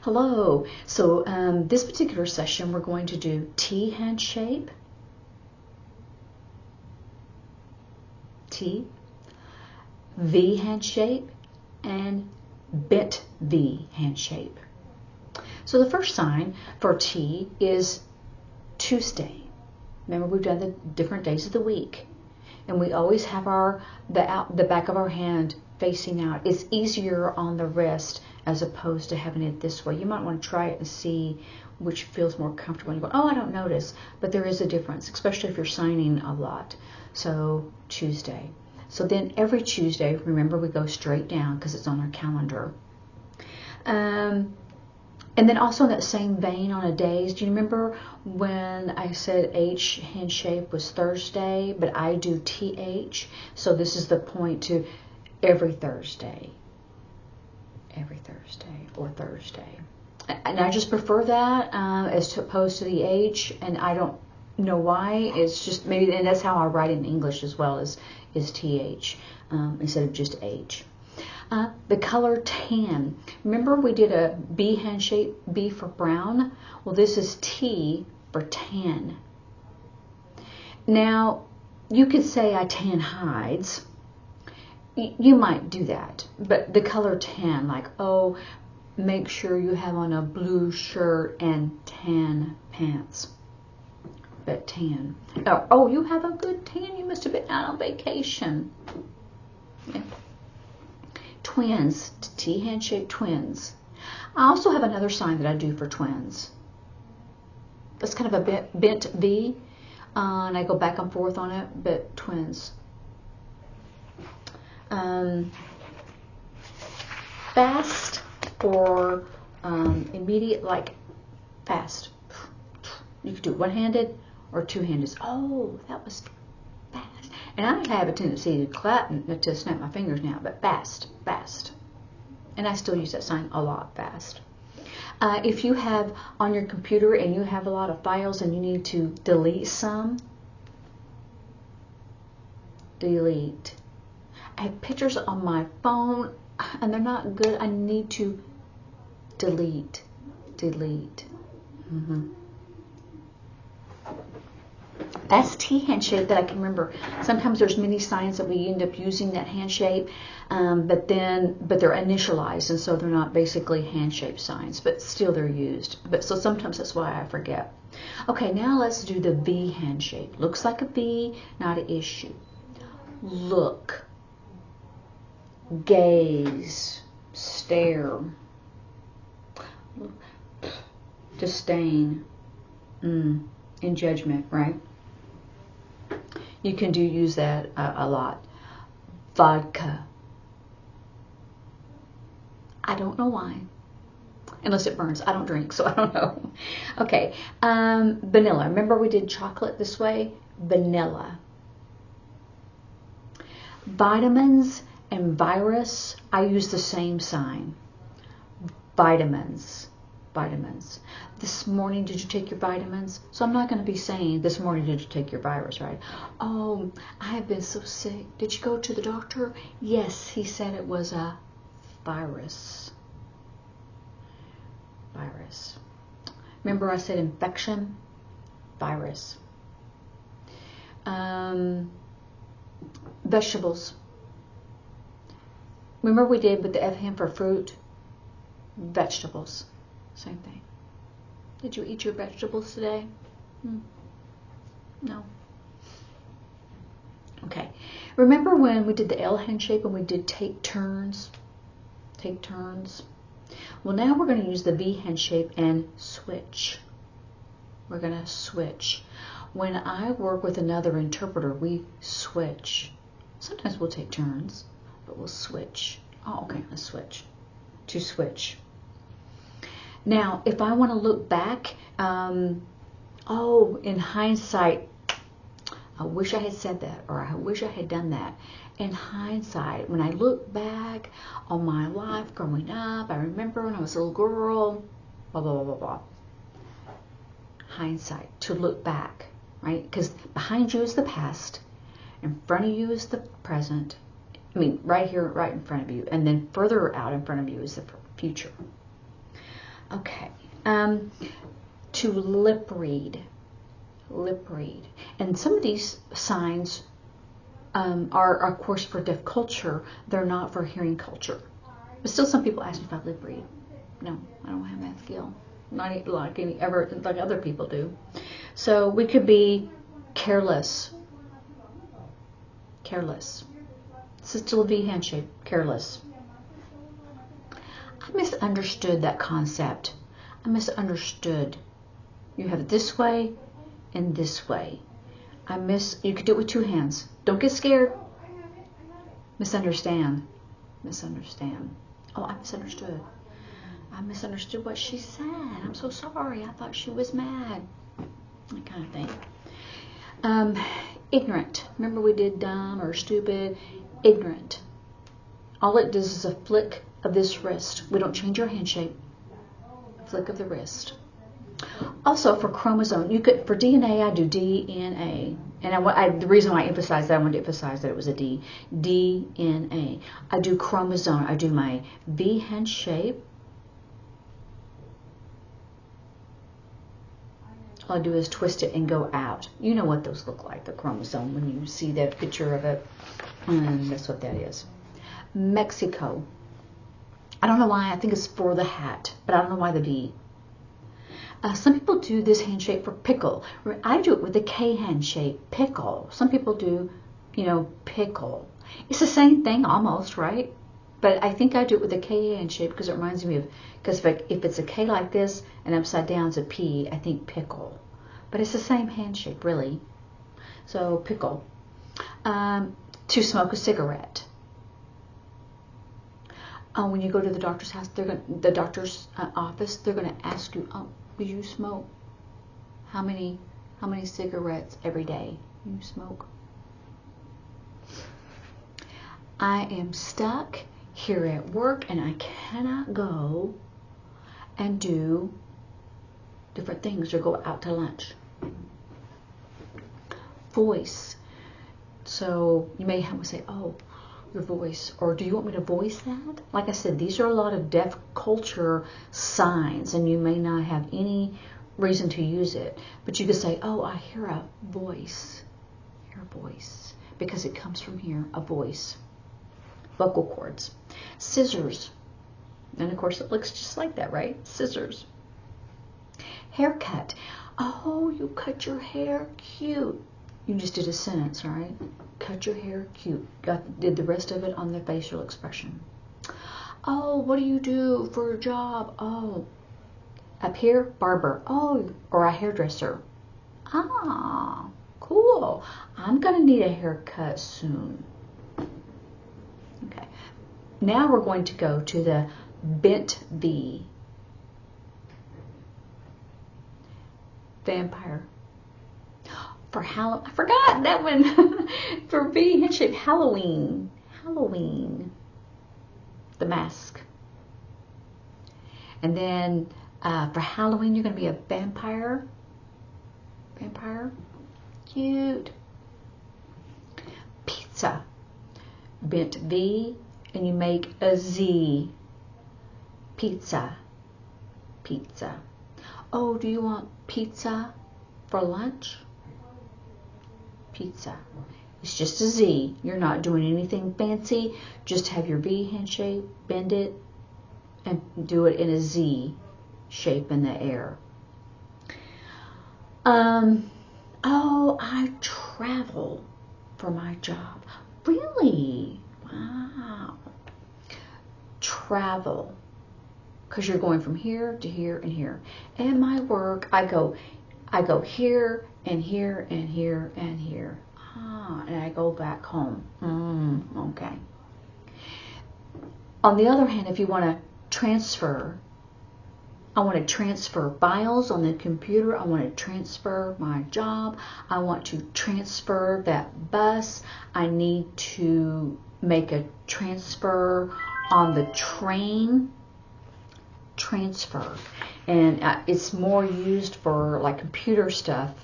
Hello. So this particular session we're going to do T handshape, T, V handshape, and bent V handshape. So the first sign for T is Tuesday. Remember, we've done the different days of the week, and we always have the back of our hand facing out. It's easier on the wrist as opposed to having it this way. You might want to try it and see which feels more comfortable. You go, oh, I don't notice, but there is a difference, especially if you're signing a lot. So Tuesday. So then every Tuesday, remember, we go straight down because it's on our calendar. And then also in that same vein on a days, do you remember when I said H handshape was Thursday, but I do TH? So this is the point to every Thursday or Thursday. And I just prefer that as opposed to the H, and I don't know why. It's just maybe, and that's how I write in English as well, is TH instead of just H. The color tan. Remember we did a B handshape, B for brown? Well, this is T for tan. Now, you could say I tan hides. You might do that, but the color tan, like, oh, make sure you have on a blue shirt and tan pants. But tan. Oh, you have a good tan. You must have been out on vacation. Yeah. Twins, T handshape twins. I also have another sign that I do for twins. It's kind of a bent V, and I go back and forth on it, but twins. Fast or immediate, like fast. You could do it one-handed or two-handed. Oh, that was fast. And I have a tendency to clap and to snap my fingers now, but fast, fast. And I still use that sign a lot, fast. If you have on your computer and you have a lot of files and you need to delete some, delete. I have pictures on my phone and they're not good. I need to delete. That's T handshape that I can remember. Sometimes there's many signs that we end up using that handshape, but they're initialized, and so they're not basically handshape signs, but still they're used. But so sometimes that's why I forget. Okay, now let's do the V handshape. Looks like a V, not an issue. Look, gaze, stare, disdain, in judgment, right? You can use that a lot. Vodka. I don't know why. Unless it burns. I don't drink, so I don't know. Okay. Vanilla. Remember we did chocolate this way? Vanilla. Vitamins and virus, I use the same sign. Vitamins. This morning, did you take your vitamins? So I'm not going to be saying, this morning, did you take your virus, right? Oh, I have been so sick. Did you go to the doctor? Yes, he said it was a virus. Remember I said infection? Virus. Vegetables. Remember we did with the F hand for fruit? Vegetables. Same thing. Did you eat your vegetables today? No. Okay. Remember when we did the L handshape and we did take turns? Well, now we're going to use the V handshape and switch. We're going to switch. When I work with another interpreter, we switch. Sometimes we'll take turns, but we'll switch. Oh, okay, let's switch. To switch. Now, if I want to look back, in hindsight, I wish I had said that, or I wish I had done that. In hindsight, when I look back on my life growing up, I remember when I was a little girl, blah, blah, blah, blah, blah. Hindsight, to look back, right? Because behind you is the past, in front of you is the present. I mean, right here, right in front of you, and then further out in front of you is the future. Okay. To lip read. Lip read. And some of these signs are, of course, for deaf culture. They're not for hearing culture. But still, some people ask me if I lip read. No, I don't have that skill. Not like other people do. So we could be careless. Careless. This is still a V handshake. Careless. I misunderstood that concept. I misunderstood. You have it this way and this way. You could do it with two hands. Don't get scared. Misunderstand. Misunderstand. Oh, I misunderstood. I misunderstood what she said. I'm so sorry. I thought she was mad. That kind of thing. Ignorant. Remember we did dumb or stupid? Ignorant. All it does is a flick of this wrist. We don't change our handshake. A flick of the wrist. Also for chromosome, for DNA, I do DNA. And the reason why I emphasize that, I wanted to emphasize that it was a D. DNA. I do chromosome. I do my V handshake. All I do is twist it and go out. You know what those look like, the chromosome, when you see that picture of it. And that's what that is. Mexico. I don't know why. I think it's for the hat, but I don't know why the V. Some people do this handshake for pickle. I do it with the K handshake, pickle. Some people do, pickle. It's the same thing almost, right? But I think I do it with the K handshake because it reminds me of, because if it's a K like this and upside down it's a P, I think pickle. But it's the same handshake, really. So pickle. To smoke a cigarette. When you go to the doctor's house, the doctor's office, they're going to ask you, do you smoke? How many cigarettes every day you smoke? I am stuck here at work and I cannot go and do different things or go out to lunch. Voice. So you may have to say, oh, your voice, or do you want me to voice that? Like I said, these are a lot of deaf culture signs and you may not have any reason to use it, but you could say, oh, I hear a voice. I hear a voice because it comes from here, a voice. Vocal cords. Scissors. And of course it looks just like that, right? Scissors. Haircut. Oh, you cut your hair cute. You just did a sentence, right? Cut your hair cute. Did the rest of it on the facial expression. Oh, what do you do for a job? Oh, up here, barber. Oh, or a hairdresser. Ah, cool. I'm going to need a haircut soon. Okay. Now we're going to go to the bent V. Vampire. For Halloween, I forgot that one. For V handshake, Halloween. Halloween. The mask. And then for Halloween, you're going to be a vampire. Vampire. Cute. Pizza. Bent V, and you make a Z. Pizza. Pizza. Oh, do you want pizza for lunch? Pizza. It's just a Z. You're not doing anything fancy. Just have your V handshake, bend it, and do it in a Z shape in the air. Oh, I travel for my job. Really? Wow. Travel. Because you're going from here to here and here. At my work, I go here and here and here and here. And I go back home. Okay. On the other hand, if you want to transfer, I want to transfer files on the computer. I want to transfer my job. I want to transfer that bus. I need to make a transfer on the train. Transfer. And it's more used for like computer stuff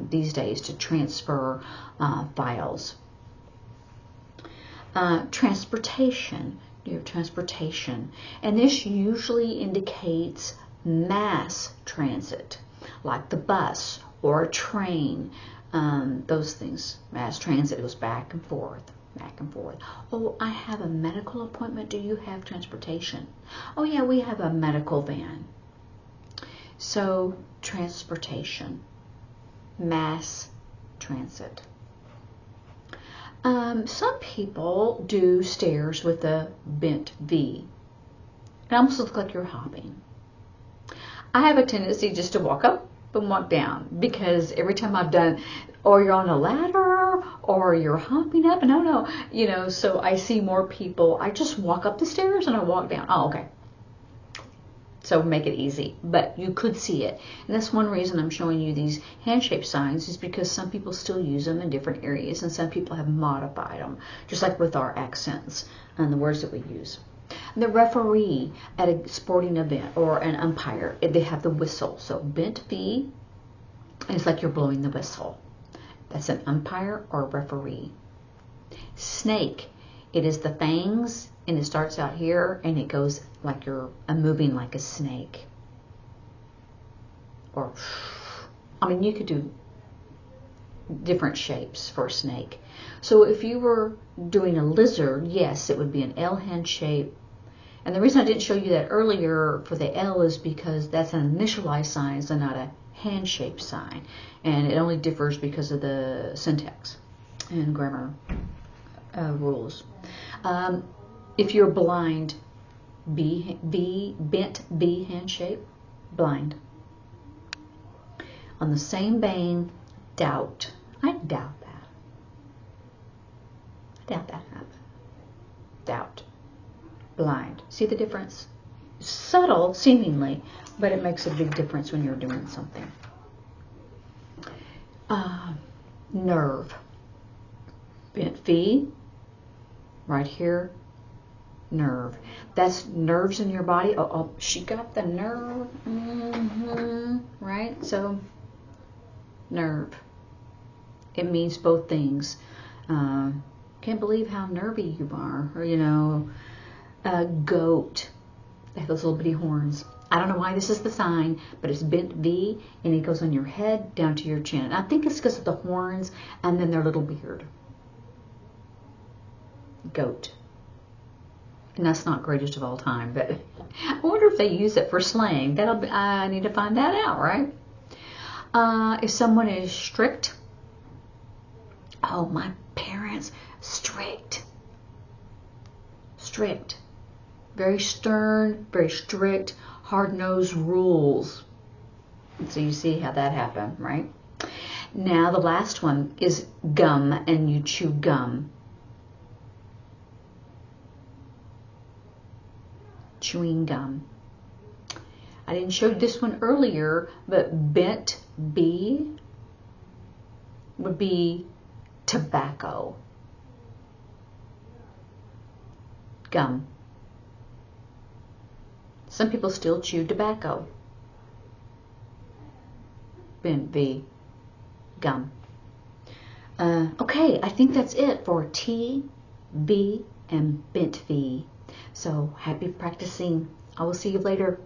these days to transfer files. Transportation. Your transportation. And this usually indicates mass transit, like the bus or a train, those things. Mass transit goes back and forth, back and forth. Oh, I have a medical appointment. Do you have transportation? Oh yeah, we have a medical van. So transportation, mass transit. Some people do stairs with a bent V. It almost looks like you're hopping. I have a tendency just to walk up and walk down, because every time I've done, or you're on a ladder or you're hopping up, no, so I see more people. I just walk up the stairs and I walk down. Oh, okay. So make it easy, but you could see it. And that's one reason I'm showing you these handshape signs, is because some people still use them in different areas, and some people have modified them, just like with our accents and the words that we use. The referee at a sporting event, or an umpire, they have the whistle. So bent V, and it's like you're blowing the whistle. That's an umpire or referee. Snake, it is the fangs, and it starts out here and it goes like you're moving like a snake. Or, you could do different shapes for a snake. So if you were doing a lizard, yes, it would be an L hand shape. And the reason I didn't show you that earlier for the L is because that's an initialized sign, so not a hand shape sign. And it only differs because of the syntax and grammar rules. If you're blind, bent B hand shape, blind. On the same vein, doubt. I doubt that. I doubt that happened. Doubt. Blind. See the difference? Subtle, seemingly, but it makes a big difference when you're doing something. Nerve. Bent V. Right here. Nerve. That's nerves in your body. Oh, she got the nerve. Right? So, nerve. It means both things. Can't believe how nervy you are. Or, goat. They have those little bitty horns. I don't know why this is the sign, but it's bent V, and it goes on your head down to your chin. I think it's because of the horns and then their little beard. Goat. And that's not greatest of all time, but I wonder if they use it for slang. I need to find that out, right? If someone is strict, oh, my parents, strict. Strict. Very stern, very strict, hard-nosed rules. So you see how that happened, right? Now the last one is gum, and you chew gum. Chewing gum. I didn't show this one earlier, but bent B would be tobacco. Gum. Some people still chew tobacco. Bent V. Gum. Okay, I think that's it for T, B, and bent V. So happy practicing. I will see you later.